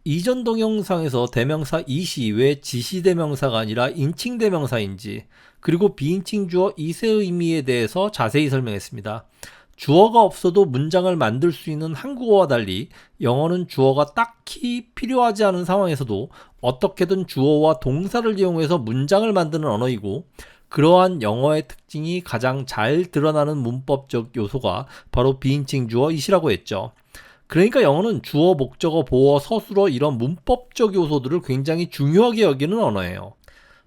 이전 동영상에서 대명사 it이 왜 지시대명사가 아니라 인칭대명사인지, 그리고 비인칭 주어 it의 의미에 대해서 자세히 설명했습니다. 주어가 없어도 문장을 만들 수 있는 한국어와 달리 영어는 주어가 딱히 필요하지 않은 상황에서도 어떻게든 주어와 동사를 이용해서 문장을 만드는 언어이고, 그러한 영어의 특징이 가장 잘 드러나는 문법적 요소가 바로 비인칭 주어 it이라고 했죠. 그러니까 영어는 주어, 목적어, 보어, 서술어 이런 문법적 요소들을 굉장히 중요하게 여기는 언어예요.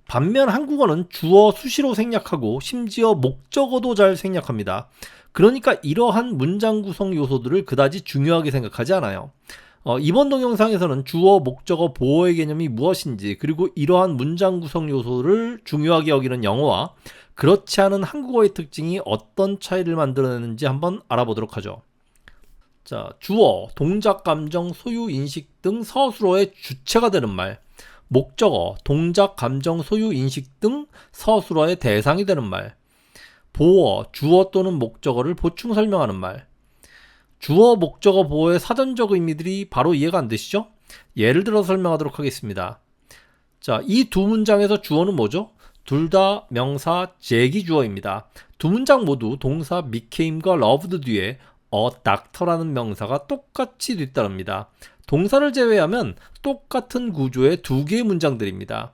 반면 한국어는 주어 수시로 생략하고 심지어 목적어도 잘 생략합니다. 그러니까 이러한 문장 구성 요소들을 그다지 중요하게 생각하지 않아요. 이번 동영상에서는 주어, 목적어, 보어의 개념이 무엇인지, 그리고 이러한 문장 구성 요소를 중요하게 여기는 영어와 그렇지 않은 한국어의 특징이 어떤 차이를 만들어내는지 한번 알아보도록 하죠. 자, 주어, 동작, 감정, 소유, 인식 등 서술어의 주체가 되는 말. 목적어, 동작, 감정, 소유, 인식 등 서술어의 대상이 되는 말. 보어, 주어 또는 목적어를 보충 설명하는 말. 주어, 목적어, 보어의 사전적 의미들이 바로 이해가 안 되시죠? 예를 들어 설명하도록 하겠습니다. 자, 이 두 문장에서 주어는 뭐죠? 둘 다 명사 제기주어입니다. 두 문장 모두 동사 became과 loved 뒤에 doctor라는 명사가 똑같이 뒤따릅니다. 동사를 제외하면 똑같은 구조의 두 개의 문장들입니다.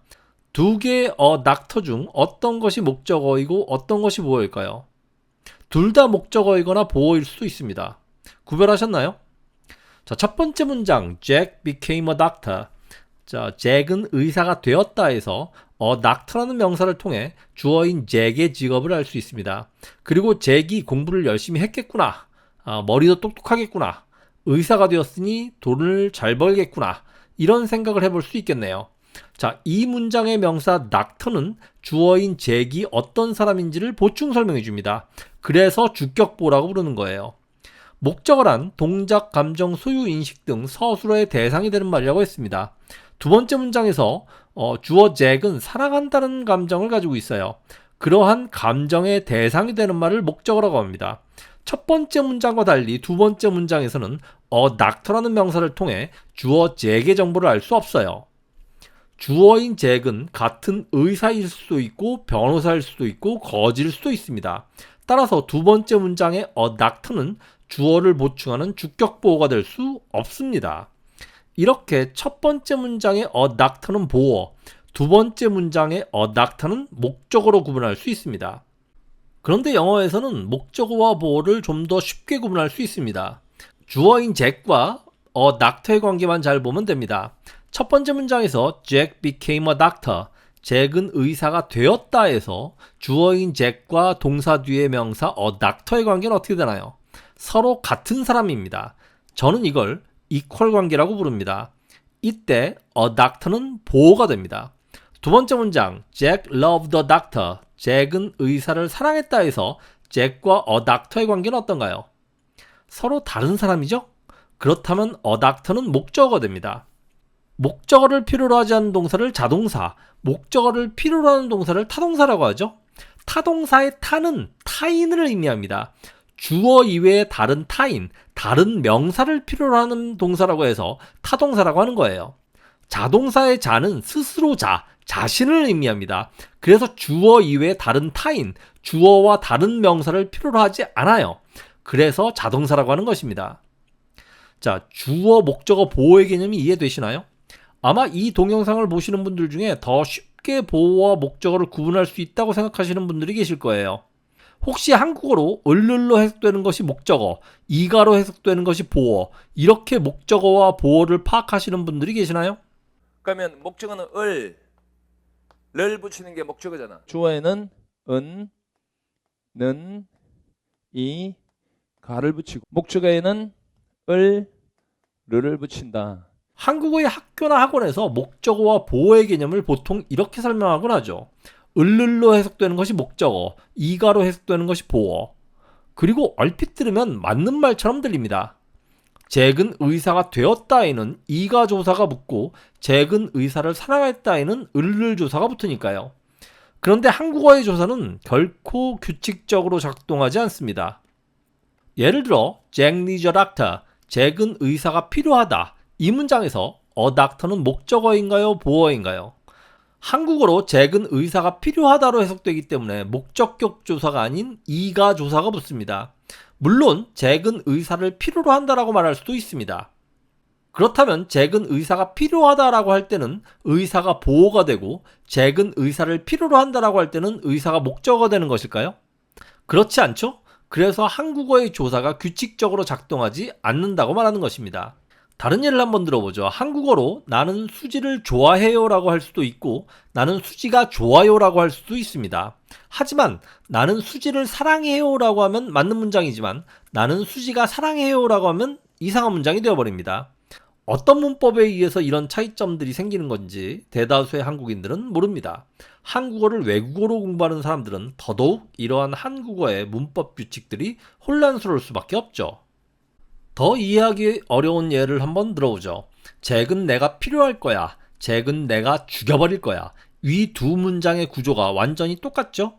두 개의 doctor 중 어떤 것이 목적어이고 어떤 것이 보어일까요? 둘 다 목적어이거나 보어일 수도 있습니다. 구별하셨나요? 자, 첫 번째 문장 Jack became a doctor. 자, 잭은 의사가 되었다에서 doctor라는 명사를 통해 주어인 잭의 직업을 알 수 있습니다. 그리고 잭이 공부를 열심히 했겠구나. 머리도 똑똑하겠구나. 의사가 되었으니 돈을 잘 벌겠구나. 이런 생각을 해볼 수 있겠네요. 자, 이 문장의 명사 doctor는 주어인 잭이 어떤 사람인지를 보충 설명해 줍니다. 그래서 주격보라고 부르는 거예요. 목적어란 동작, 감정, 소유, 인식 등 서술어의 대상이 되는 말이라고 했습니다. 두 번째 문장에서 주어 잭은 사랑한다는 감정을 가지고 있어요. 그러한 감정의 대상이 되는 말을 목적어라고 합니다. 첫 번째 문장과 달리 두 번째 문장에서는 doctor라는 명사를 통해 주어 잭의 정보를 알 수 없어요. 주어인 잭은 같은 의사일 수도 있고 변호사일 수도 있고 거지일 수도 있습니다. 따라서 두 번째 문장의 doctor는 주어를 보충하는 주격보어가 될 수 없습니다. 이렇게 첫 번째 문장의 doctor는 보어, 두 번째 문장의 doctor는 목적어로 구분할 수 있습니다. 그런데 영어에서는 목적어와 보어를 좀 더 쉽게 구분할 수 있습니다. 주어인 잭과 doctor의 관계만 잘 보면 됩니다. 첫 번째 문장에서 Jack became a doctor. 잭은 의사가 되었다에서 주어인 잭과 동사 뒤의 명사 doctor의 관계는 어떻게 되나요? 서로 같은 사람입니다. 저는 이걸 이퀄 관계라고 부릅니다. 이때 doctor는 보어가 됩니다. 두 번째 문장 Jack loved the doctor. 잭은 의사를 사랑했다 해서 잭과 doctor의 관계는 어떤가요? 서로 다른 사람이죠? 그렇다면 doctor는 목적어가 됩니다. 목적어를 필요로 하지 않는 동사를 자동사, 목적어를 필요로 하는 동사를 타동사라고 하죠. 타동사의 타는 타인을 의미합니다. 주어 이외의 다른 타인, 다른 명사를 필요로 하는 동사라고 해서 타동사라고 하는 거예요. 자동사의 자는 스스로 자신을 의미합니다. 그래서 주어 이외의 다른 타인, 주어와 다른 명사를 필요로 하지 않아요. 그래서 자동사라고 하는 것입니다. 자, 주어, 목적어, 보어의 개념이 이해되시나요? 아마 이 동영상을 보시는 분들 중에 더 쉽게 보어와 목적어를 구분할 수 있다고 생각하시는 분들이 계실 거예요. 혹시 한국어로 을를로 해석되는 것이 목적어, 이가로 해석되는 것이 보어, 이렇게 목적어와 보어를 파악하시는 분들이 계시나요? 그러면 목적어는 를 붙이는 게 목적어잖아. 주어에는 은, 는, 이, 가를 붙이고 목적어에는 르를 붙인다. 한국어의 학교나 학원에서 목적어와 보어의 개념을 보통 이렇게 설명하곤 하죠. 을를로 해석되는 것이 목적어, 이가로 해석되는 것이 보어. 그리고 얼핏 들으면 맞는 말처럼 들립니다. 잭은 의사가 되었다에는 이가 조사가 붙고 잭은 의사를 사랑했다에는 을를 조사가 붙으니까요. 그런데 한국어의 조사는 결코 규칙적으로 작동하지 않습니다. 예를 들어 Jack needs a doctor. 잭은 의사가 필요하다. 이 문장에서 doctor는 목적어인가요? 보어인가요? 한국어로 잭은 의사가 필요하다로 해석되기 때문에 목적격 조사가 아닌 이가 조사가 붙습니다. 물론 잭은 의사를 필요로 한다라고 말할 수도 있습니다. 그렇다면 잭은 의사가 필요하다라고 할 때는 의사가 보어가 되고 잭은 의사를 필요로 한다라고 할 때는 의사가 목적어가 되는 것일까요? 그렇지 않죠? 그래서 한국어의 조사가 규칙적으로 작동하지 않는다고 말하는 것입니다. 다른 예를 한번 들어보죠. 한국어로 나는 수지를 좋아해요 라고 할 수도 있고 나는 수지가 좋아요 라고 할 수도 있습니다. 하지만 나는 수지를 사랑해요 라고 하면 맞는 문장이지만 나는 수지가 사랑해요 라고 하면 이상한 문장이 되어버립니다. 어떤 문법에 의해서 이런 차이점들이 생기는 건지 대다수의 한국인들은 모릅니다. 한국어를 외국어로 공부하는 사람들은 더더욱 이러한 한국어의 문법 규칙들이 혼란스러울 수밖에 없죠. 더 이해하기 어려운 예를 한번 들어보죠. 잭은 내가 필요할 거야. 잭은 내가 죽여버릴 거야. 이 두 문장의 구조가 완전히 똑같죠?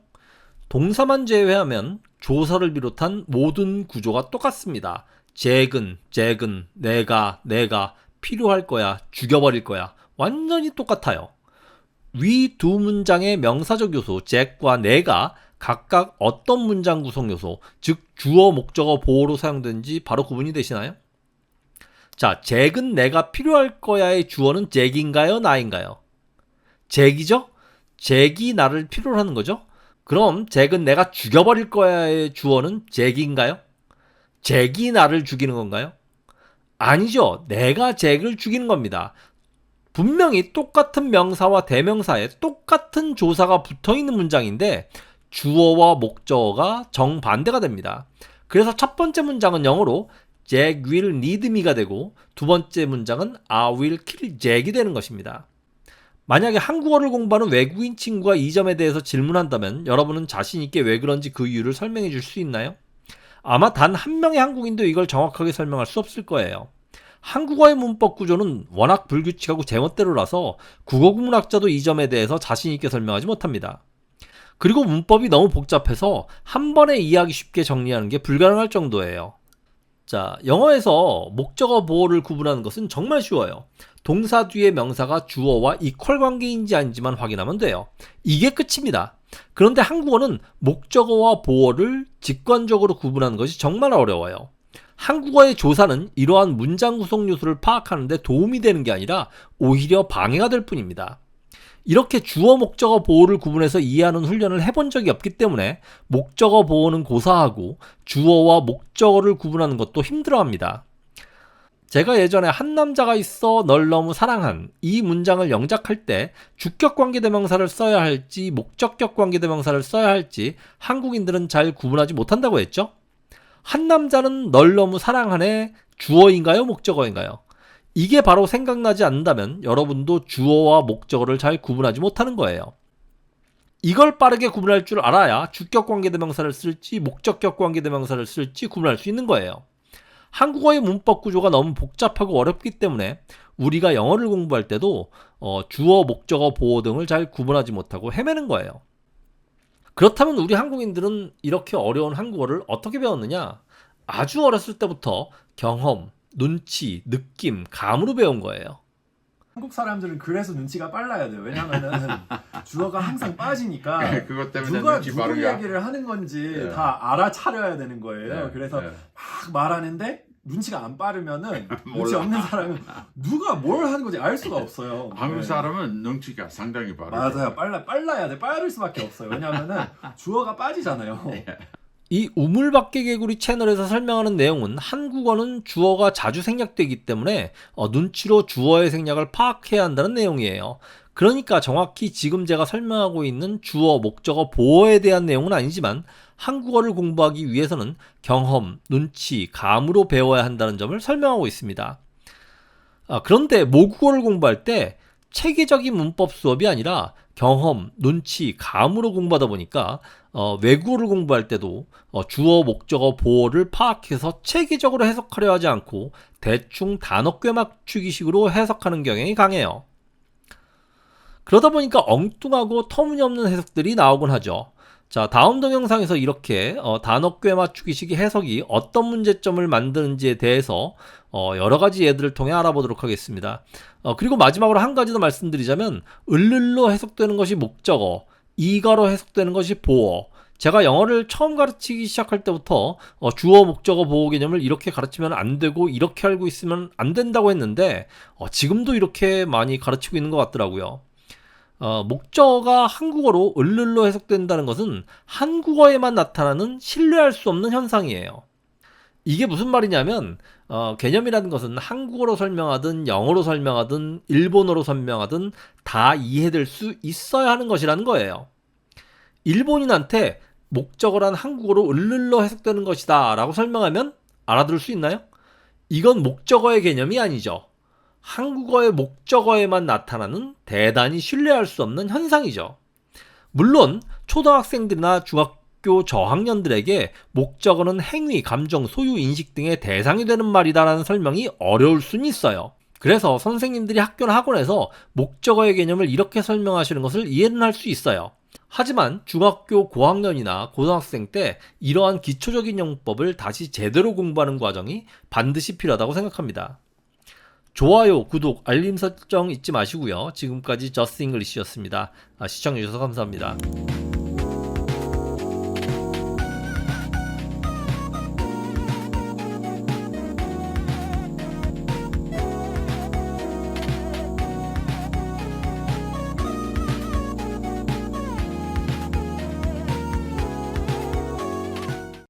동사만 제외하면 조사를 비롯한 모든 구조가 똑같습니다. 잭은, 내가, 필요할 거야, 죽여버릴 거야. 완전히 똑같아요. 위 두 문장의 명사적 요소, 잭과 내가 각각 어떤 문장 구성 요소, 즉 주어, 목적어, 보어로 사용되는지 바로 구분이 되시나요? 자, 잭은 내가 필요할 거야의 주어는 잭인가요? 나인가요? 잭이죠? 잭이 나를 필요로 하는 거죠? 그럼 잭은 내가 죽여버릴 거야의 주어는 잭인가요? 잭이 나를 죽이는 건가요? 아니죠. 내가 잭을 죽이는 겁니다. 분명히 똑같은 명사와 대명사에 똑같은 조사가 붙어있는 문장인데 주어와 목적어가 정반대가 됩니다. 그래서 첫 번째 문장은 영어로 Jack will need me가 되고 두 번째 문장은 I will kill Jack이 되는 것입니다. 만약에 한국어를 공부하는 외국인 친구가 이 점에 대해서 질문한다면 여러분은 자신 있게 왜 그런지 그 이유를 설명해 줄 수 있나요? 아마 단 한 명의 한국인도 이걸 정확하게 설명할 수 없을 거예요. 한국어의 문법 구조는 워낙 불규칙하고 제멋대로라서 국어국문학자도 이 점에 대해서 자신 있게 설명하지 못합니다. 그리고 문법이 너무 복잡해서 한 번에 이해하기 쉽게 정리하는 게 불가능할 정도예요. 자, 영어에서 목적어 보어를 구분하는 것은 정말 쉬워요. 동사 뒤에 명사가 주어와 이퀄 관계인지 아닌지만 확인하면 돼요. 이게 끝입니다. 그런데 한국어는 목적어와 보어를 직관적으로 구분하는 것이 정말 어려워요. 한국어의 조사는 이러한 문장 구성 요소를 파악하는 데 도움이 되는 게 아니라 오히려 방해가 될 뿐입니다. 이렇게 주어, 목적어, 보어를 구분해서 이해하는 훈련을 해본 적이 없기 때문에 목적어, 보어는 고사하고 주어와 목적어를 구분하는 것도 힘들어합니다. 제가 예전에 한 남자가 있어 널 너무 사랑한 이 문장을 영작할 때 주격 관계대명사를 써야 할지 목적격 관계대명사를 써야 할지 한국인들은 잘 구분하지 못한다고 했죠? 한 남자는 널 너무 사랑하네 주어인가요? 목적어인가요? 이게 바로 생각나지 않는다면 여러분도 주어와 목적어를 잘 구분하지 못하는 거예요. 이걸 빠르게 구분할 줄 알아야 주격 관계대명사를 쓸지 목적격 관계대명사를 쓸지 구분할 수 있는 거예요. 한국어의 문법 구조가 너무 복잡하고 어렵기 때문에 우리가 영어를 공부할 때도 주어, 목적어, 보어 등을 잘 구분하지 못하고 헤매는 거예요. 그렇다면 우리 한국인들은 이렇게 어려운 한국어를 어떻게 배웠느냐? 아주 어렸을 때부터 경험, 눈치, 느낌, 감으로 배운 거예요. 한국 사람들은 그래서 눈치가 빨라야 돼요. 왜냐면은 주어가 항상 빠지니까 그것 때문에 누가 눈치 누구 빠르게 얘기를 하는 건지 예. 다 알아차려야 되는 거예요. 예, 그래서 예. 막 말하는데 눈치가 안 빠르면은 눈치 몰라. 없는 사람은 누가 뭘 하는 건지 알 수가 없어요. 한국 네. 사람은 눈치가 상당히 빠르죠. 맞아요. 빨라야 돼. 빠를 수밖에 없어요. 왜냐면은 주어가 빠지잖아요. 이 우물밖에 개구리 채널에서 설명하는 내용은 한국어는 주어가 자주 생략되기 때문에 눈치로 주어의 생략을 파악해야 한다는 내용이에요. 그러니까 정확히 지금 제가 설명하고 있는 주어, 목적어, 보어에 대한 내용은 아니지만 한국어를 공부하기 위해서는 경험, 눈치, 감으로 배워야 한다는 점을 설명하고 있습니다. 그런데 모국어를 공부할 때 체계적인 문법 수업이 아니라 경험, 눈치, 감으로 공부하다 보니까 외국어를 공부할 때도 주어, 목적어, 보어를 파악해서 체계적으로 해석하려 하지 않고 대충 단어꿰 맞추기식으로 해석하는 경향이 강해요. 그러다 보니까 엉뚱하고 터무니없는 해석들이 나오곤 하죠. 자, 다음 동영상에서 이렇게 단어꽤 맞추기식 해석이 어떤 문제점을 만드는지에 대해서 여러 가지 예들을 통해 알아보도록 하겠습니다. 그리고 마지막으로 한 가지 더 말씀드리자면 을을로 해석되는 것이 목적어, 이가로 해석되는 것이 보어. 제가 영어를 처음 가르치기 시작할 때부터 주어, 목적어, 보어 개념을 이렇게 가르치면 안 되고 이렇게 알고 있으면 안 된다고 했는데 지금도 이렇게 많이 가르치고 있는 것 같더라고요. 목적어가 한국어로 을을로 해석된다는 것은 한국어에만 나타나는 신뢰할 수 없는 현상이에요. 이게 무슨 말이냐면 개념이라는 것은 한국어로 설명하든 영어로 설명하든 일본어로 설명하든 다 이해될 수 있어야 하는 것이라는 거예요. 일본인한테 목적어란 한국어로 을을로 해석되는 것이다 라고 설명하면 알아들을 수 있나요? 이건 목적어의 개념이 아니죠. 한국어의 목적어에만 나타나는 대단히 신뢰할 수 없는 현상이죠. 물론 초등학생들이나 중학교 저학년들에게 목적어는 행위, 감정, 소유, 인식 등의 대상이 되는 말이다라는 설명이 어려울 수는 있어요. 그래서 선생님들이 학교나 학원에서 목적어의 개념을 이렇게 설명하시는 것을 이해는 할 수 있어요. 하지만 중학교 고학년이나 고등학생 때 이러한 기초적인 영법을 다시 제대로 공부하는 과정이 반드시 필요하다고 생각합니다. 좋아요, 구독, 알림 설정 잊지 마시고요. 지금까지 저스트 잉글리시였습니다. 시청해주셔서 감사합니다.